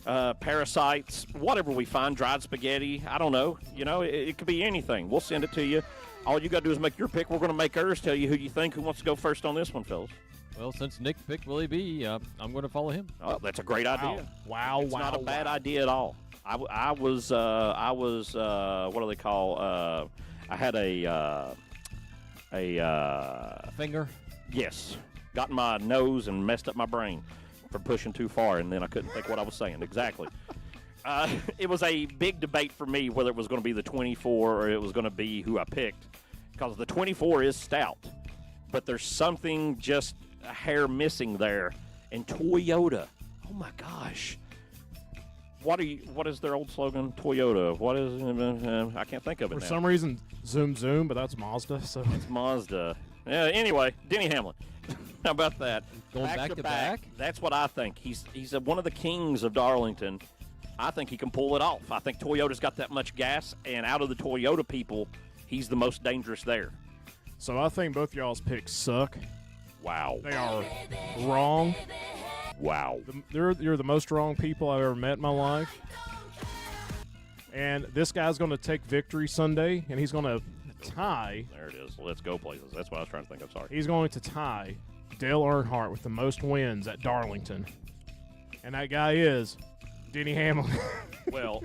parasites, whatever we find, dried spaghetti. I don't know. You know, it could be anything. We'll send it to you. All you got to do is make your pick. We're going to make ours. Tell you who you think. Who wants to go first on this one, fellas? Well, since Nick picked Willie B, I'm going to follow him. Oh, that's a great idea. Wow. It's not a bad idea at all. I was what do they call? I had a Finger. yes, got in my nose and messed up my brain from pushing too far, and then I couldn't think what I was saying exactly. It was a big debate for me whether it was going to be the 24 or it was going to be who I picked, because the 24 is stout, but there's something just a hair missing there. And Toyota, oh my gosh. What is their old slogan? Toyota. What is I can't think of it For now. some reason, Zoom, but that's Mazda. So It's Mazda. Anyway, Denny Hamlin. How about that? Going back to back? That's what I think. He's one of the kings of Darlington. I think he can pull it off. I think Toyota's got that much gas, and out of the Toyota people, he's the most dangerous there. So I think both y'all's picks suck. Wow. They are wrong. Wow. You're the most wrong people I've ever met in my life. And this guy's going to take victory Sunday, and he's going to tie. There it is. Let's go places. That's what I was trying to think. I'm sorry. He's going to tie Dale Earnhardt with the most wins at Darlington. And that guy is Denny Hamlin. Well,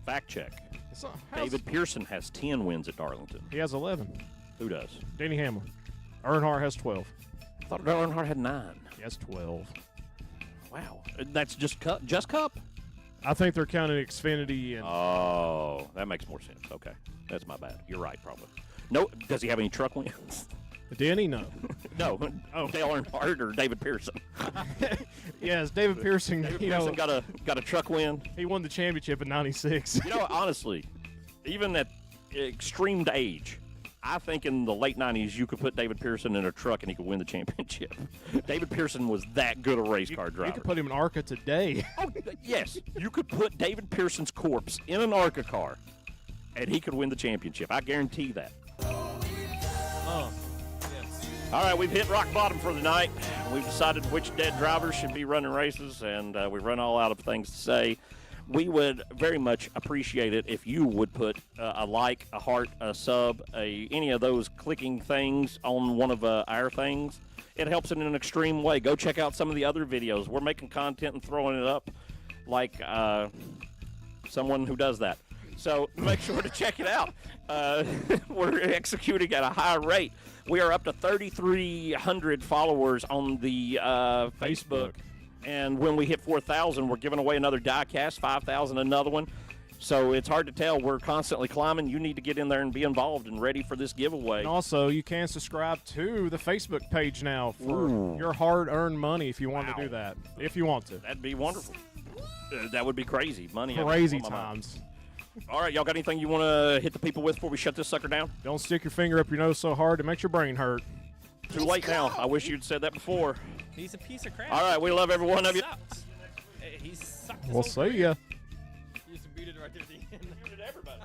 fact check. So, David Pearson has 10 wins at Darlington. He has 11. Who does? Denny Hamlin. Earnhardt has 12. I thought Earnhardt had 9. He has 12. Wow. That's just Cup? Just Cup? I think they're counting Xfinity and Oh, that makes more sense. Okay. That's my bad. You're right, probably. No, does he have any truck wins? Denny. No. No. Oh, Dale Earnhardt or David Pearson? Yes, David Pearson. David you Pearson know, got a truck win. he won the championship in '96. You know, honestly, even at extreme age, I think in the late 90s you could put David Pearson in a truck and he could win the championship. David Pearson was that good a race car driver. You could put him in ARCA today. Oh, yes, you could put David Pearson's corpse in an ARCA car and he could win the championship. I guarantee that. All right, we've hit rock bottom for the night. We've decided which dead drivers should be running races, and we've run all out of things to say. We would very much appreciate it if you would put a like, a heart, a sub, any of those clicking things on one of our things. It helps in an extreme way. Go check out some of the other videos. We're making content and throwing it up like someone who does that. So make sure to check it out. We're executing at a high rate. We are up to 3,300 followers on the Facebook. And when we hit 4,000, we're giving away another diecast, 5,000 another one. So it's hard to tell. We're constantly climbing. You need to get in there and be involved and ready for this giveaway. And also, you can subscribe to the Facebook page now for your hard-earned money if you want to do that. If you want to. That'd be wonderful. That would be crazy. Money. Crazy times. All right, y'all got anything you want to hit the people with before we shut this sucker down? Don't stick your finger up your nose so hard it makes your brain hurt. Too late now. I wish you'd said that before. He's a piece of crap. All right, we love every one of you. He sucked his We'll whole see career. ya. He just muted right there at the end. Muted everybody.